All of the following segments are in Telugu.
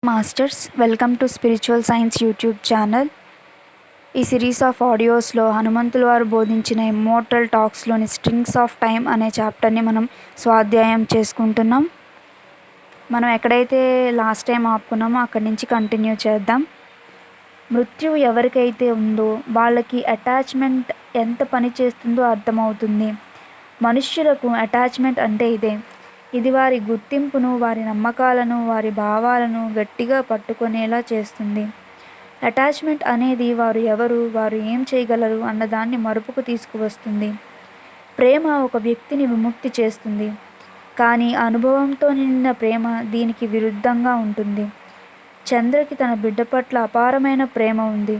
Masters welcome to spiritual science YouTube channel. ఈ సిరీస్ ఆఫ్ ఆడియోస్లో హనుమంతుల వారు బోధించిన ఇమ్మోర్టల్ టాక్స్లోని స్ట్రింగ్స్ ఆఫ్ టైం అనే చాప్టర్ని మనం స్వాధ్యాయం చేసుకుంటున్నాం. మనం ఎక్కడైతే లాస్ట్ టైం ఆపుకున్నామో అక్కడి నుంచి కంటిన్యూ చేద్దాం. మృత్యువు ఎవరికైతే ఉందో వాళ్ళకి అటాచ్మెంట్ ఎంత పని చేస్తుందో అర్థమవుతుంది. మనుష్యులకు అటాచ్మెంట్ అంటే ఇదే. ఇది వారి గుర్తింపును, వారి నమ్మకాలను, వారి భావాలను గట్టిగా పట్టుకునేలా చేస్తుంది. అటాచ్మెంట్ అనేది వారు ఎవరు, వారు ఏం చేయగలరు అన్నదాన్ని మరుపుకు తీసుకువస్తుంది. ప్రేమ ఒక వ్యక్తిని విముక్తి చేస్తుంది, కానీ అనుభవంతో నిండిన ప్రేమ దీనికి విరుద్ధంగా ఉంటుంది. చంద్రకి తన బిడ్డ పట్ల అపారమైన ప్రేమ ఉంది,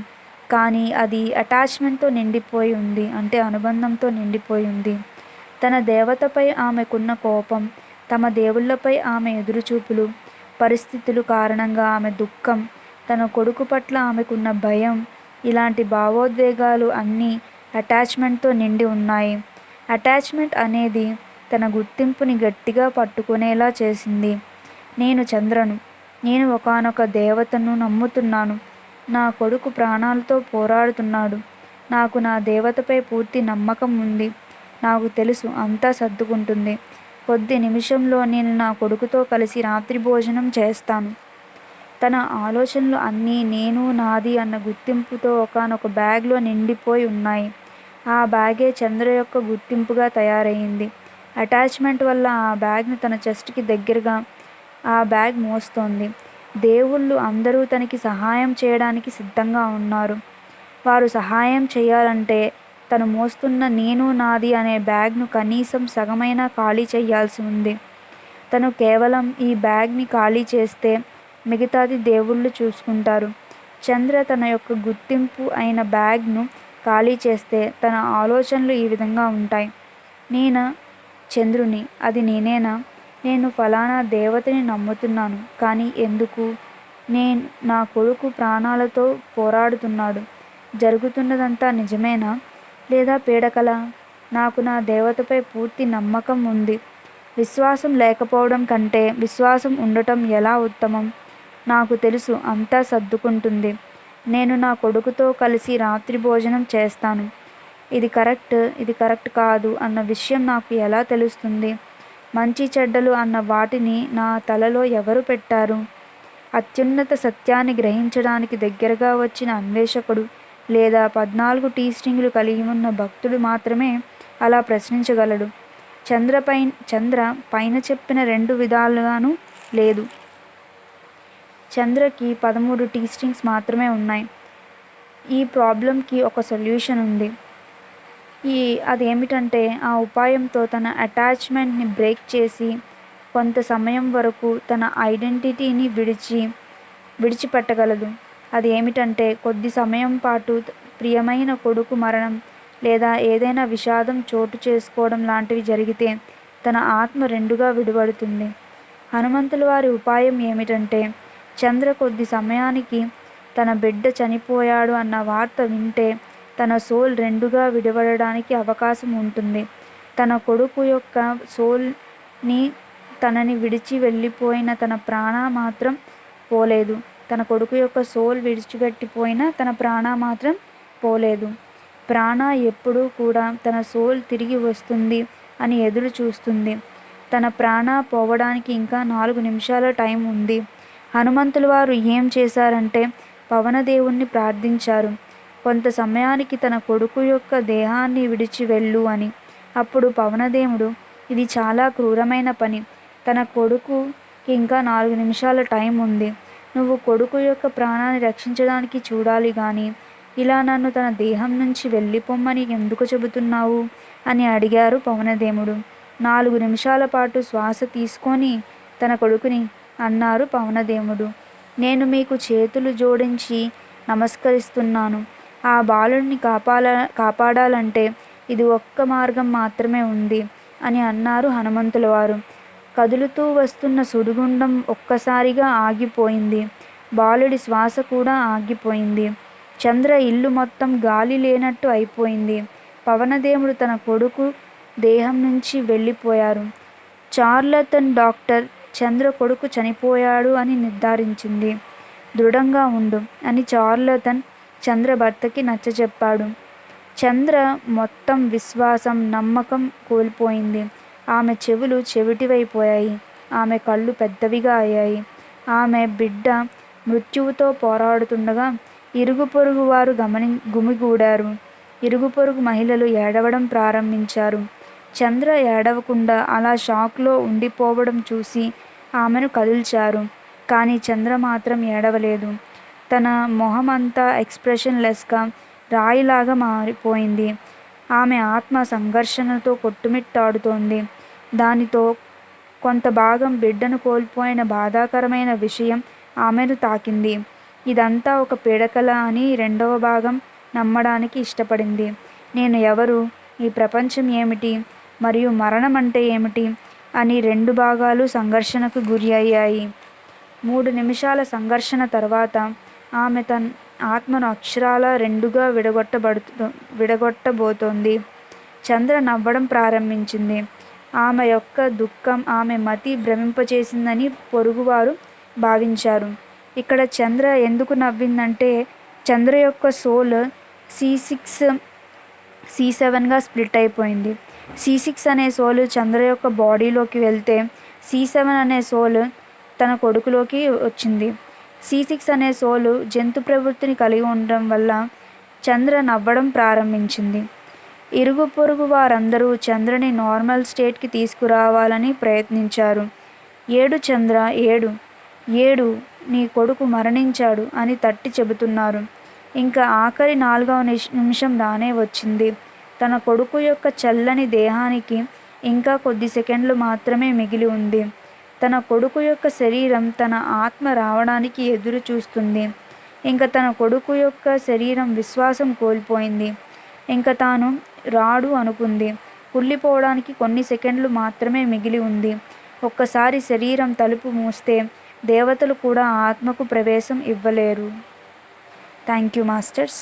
కానీ అది అటాచ్మెంట్తో నిండిపోయి ఉంది, అంటే అనుబంధంతో నిండిపోయి ఉంది. తన దేవతపై ఆమెకున్న కోపం, తమ దేవుళ్లపై ఆమె ఎదురుచూపులు, పరిస్థితులు కారణంగా ఆమె దుఃఖం, తన కొడుకు పట్ల ఆమెకున్న భయం, ఇలాంటి భావోద్వేగాలు అన్నీ అటాచ్మెంట్తో నిండి ఉన్నాయి. అటాచ్మెంట్ అనేది తన గుర్తింపుని గట్టిగా పట్టుకునేలా చేసింది. నేను చంద్రను, నేను ఒకానొక దేవతను నమ్ముతున్నాను. నా కొడుకు ప్రాణాలతో పోరాడుతున్నాడు. నాకు నా దేవతపై పూర్తి నమ్మకం ఉంది. నాకు తెలుసు అంతా సర్దుకుంటుంది. కొద్ది నిమిషంలో నేను నా కొడుకుతో కలిసి రాత్రి భోజనం చేస్తాను. తన ఆలోచనలు అన్నీ నేను, నాది అన్న గుర్తింపుతో ఒకానొక బ్యాగ్లో నిండిపోయి ఉన్నాయి. ఆ బ్యాగే చంద్ర యొక్క గుర్తింపుగా తయారయ్యింది. అటాచ్మెంట్ వల్ల ఆ బ్యాగ్ను తన చెస్ట్కి దగ్గరగా ఆ బ్యాగ్ మోస్తోంది. దేవుళ్ళు అందరూ తనకి సహాయం చేయడానికి సిద్ధంగా ఉన్నారు. వారు సహాయం చేయాలంటే తను మోస్తున్న నేను, నాది అనే బ్యాగ్ను కనీసం సగమైనా ఖాళీ చేయాల్సి ఉంది. తను కేవలం ఈ బ్యాగ్ని ఖాళీ చేస్తే మిగతాది దేవుళ్ళు చూసుకుంటారు. చంద్ర తన యొక్క గుర్తింపు అయిన బ్యాగ్ను ఖాళీ చేస్తే తన ఆలోచనలు ఈ విధంగా ఉంటాయి. నేను చంద్రుని, అది నేనేనా? నేను ఫలానా దేవతని నమ్ముతున్నాను, కానీ ఎందుకు? నా కొడుకు ప్రాణాలతో పోరాడుతున్నాడు. జరుగుతున్నదంతా నిజమేనా, లేదా పీడకల? నాకు నా దేవతపై పూర్తి నమ్మకం ఉంది. విశ్వాసం లేకపోవడం కంటే విశ్వాసం ఉండటం ఎలా ఉత్తమం? నాకు తెలుసు అంతా సర్దుకుంటుంది. నేను నా కొడుకుతో కలిసి రాత్రి భోజనం చేస్తాను. ఇది కరెక్ట్ కాదు అన్న విషయం నాకు ఎలా తెలుస్తుంది? మంచి చెడ్డలు అన్న వాటిని నా తలలో ఎవరు పెట్టారు? అత్యున్నత సత్యాన్ని గ్రహించడానికి దగ్గరగా వచ్చిన అన్వేషకుడు లేదా 14 టీ స్ట్రింగ్లు కలిగి ఉన్న భక్తుడు మాత్రమే అలా ప్రశ్నించగలడు. చంద్ర పైన చెప్పిన 2 విధాలుగానూ లేదు. చంద్రకి 13 టీ స్ట్రింగ్స్ మాత్రమే ఉన్నాయి. ఈ ప్రాబ్లంకి ఒక సొల్యూషన్ ఉంది. అదేమిటంటే ఆ ఉపాయంతో తన అటాచ్మెంట్ని బ్రేక్ చేసి కొంత సమయం వరకు తన ఐడెంటిటీని విడిచిపెట్టగలదు. అది ఏమిటంటే కొద్ది సమయం పాటు ప్రియమైన కొడుకు మరణం లేదా ఏదైనా విషాదం చోటు చేసుకోవడం లాంటివి జరిగితే తన ఆత్మ 2గా విడిపడుతుంది. హనుమంతుల వారి ఉపాయం ఏమిటంటే చంద్ర కొద్ది సమయానికి తన బిడ్డ చనిపోయాడు అన్న వార్త వింటే తన సోల్ 2గా విడిపడడానికి అవకాశం ఉంటుంది. తన కొడుకు యొక్క సోల్ని తనని విడిచి వెళ్ళిపోయిన తన ప్రాణ మాత్రం పోలేదు. తన కొడుకు యొక్క సోల్ విడిచిపెట్టిపోయినా తన ప్రాణ మాత్రం పోలేదు. ప్రాణ ఎప్పుడూ కూడా తన సోల్ తిరిగి వస్తుంది అని ఎదురు చూస్తుంది. తన ప్రాణ పోవడానికి ఇంకా 4 నిమిషాల టైం ఉంది. హనుమంతుల వారు ఏం చేశారంటే పవనదేవుణ్ణి ప్రార్థించారు, కొంత సమయానికి తన కొడుకు యొక్క దేహాన్ని విడిచి వెళ్ళు అని. అప్పుడు పవనదేవుడు, ఇది చాలా క్రూరమైన పని. తన కొడుకుకి ఇంకా 4 నిమిషాల టైం ఉంది. నువ్వు కొడుకు యొక్క ప్రాణాన్ని రక్షించడానికి చూడాలి కానీ ఇలా నన్ను తన దేహం నుంచి వెళ్ళిపోమ్మని ఎందుకు చెబుతున్నావు అని అడిగారు పవనదేవుడు. 4 నిమిషాల పాటు శ్వాస తీసుకొని తన కొడుకుని అన్నారు పవనదేవుడు, నేను మీకు చేతులు జోడించి నమస్కరిస్తున్నాను. ఆ బాలుడిని కాపాడాలంటే ఇది ఒక్క మార్గం మాత్రమే ఉంది అని అన్నారు హనుమంతుల వారు. కదులుతూ వస్తున్న సుడిగుండం ఒక్కసారిగా ఆగిపోయింది. బాలుడి శ్వాస కూడా ఆగిపోయింది. చంద్ర ఇల్లు మొత్తం గాలి లేనట్టు అయిపోయింది. పవనదేవుడు తన కొడుకు దేహం నుంచి వెళ్ళిపోయారు. చార్లతన్ డాక్టర్ చంద్ర కొడుకు చనిపోయాడు అని నిర్ధారించింది. దృఢంగా ఉండు అని చార్లతన్ చంద్ర భర్తకి నచ్చచెప్పాడు. చంద్ర మొత్తం విశ్వాసం, నమ్మకం కోల్పోయింది. ఆమె చెవులు చెవిటివైపోయాయి. ఆమె కళ్ళు పెద్దవిగా అయ్యాయి. ఆమె బిడ్డ మృత్యువుతో పోరాడుతుండగా ఇరుగు పొరుగు వారు గుమిగూడారు. ఇరుగు పొరుగు మహిళలు ఏడవడం ప్రారంభించారు. చంద్ర ఏడవకుండా అలా షాక్లో ఉండిపోవడం చూసి ఆమెను కదిల్చారు. కానీ చంద్ర మాత్రం ఏడవలేదు. తన మొహమంతా ఎక్స్ప్రెషన్లెస్గా రాయిలాగా మారిపోయింది. ఆమె ఆత్మ సంఘర్షణతో కొట్టుమిట్టాడుతోంది. దానితో కొంత భాగం బిడ్డను కోల్పోయిన బాధాకరమైన విషయం ఆమెను తాకింది. ఇదంతా ఒక పీడకల అని రెండవ భాగం నమ్మడానికి ఇష్టపడింది. నేను ఎవరు, ఈ ప్రపంచం ఏమిటి, మరియు మరణం అంటే ఏమిటి అని రెండు భాగాలు సంఘర్షణకు గురి అయ్యాయి. 3 నిమిషాల సంఘర్షణ తర్వాత ఆమె తన ఆత్మను అక్షరాలా రెండుగా విడగొట్టబోతోంది. చంద్ర నవ్వడం ప్రారంభించింది. ఆమె యొక్క దుఃఖం ఆమె మతి భ్రమింపచేసిందని పొరుగువారు భావించారు. ఇక్కడ చంద్ర ఎందుకు నవ్విందంటే, చంద్ర యొక్క సోల్ C6 C7గా స్ప్లిట్ అయిపోయింది. C6 అనే సోల్ చంద్ర యొక్క బాడీలోకి వెళ్తే C7 అనే సోల్ తన కొడుకులోకి వచ్చింది. C6 అనే సోలు జంతు ప్రవృత్తిని కలిగి ఉండడం వల్ల చంద్ర నవ్వడం ప్రారంభించింది. ఇరుగు పొరుగు వారందరూ చంద్రని నార్మల్ స్టేట్కి తీసుకురావాలని ప్రయత్నించారు. ఏడు చంద్ర, ఏడు, ఏడు, నీ కొడుకు మరణించాడు అని తట్టి చెబుతున్నారు. ఇంకా ఆఖరి 4వ నిమిషం రానే వచ్చింది. తన కొడుకు యొక్క చల్లని దేహానికి ఇంకా కొద్ది సెకండ్లు మాత్రమే మిగిలి ఉంది. తన కొడుకు యొక్క శరీరం తన ఆత్మ రావడానికి ఎదురు చూస్తుంది. ఇంకా తన కొడుకు యొక్క శరీరం విశ్వాసం కోల్పోయింది. ఇంకా తాను రాడు అనుకుంది. కుళ్ళిపోవడానికి కొన్ని సెకండ్లు మాత్రమే మిగిలి ఉంది. ఒక్కసారి శరీరం తలుపు మూస్తే దేవతలు కూడా ఆత్మకు ప్రవేశం ఇవ్వలేరు. Thank you masters.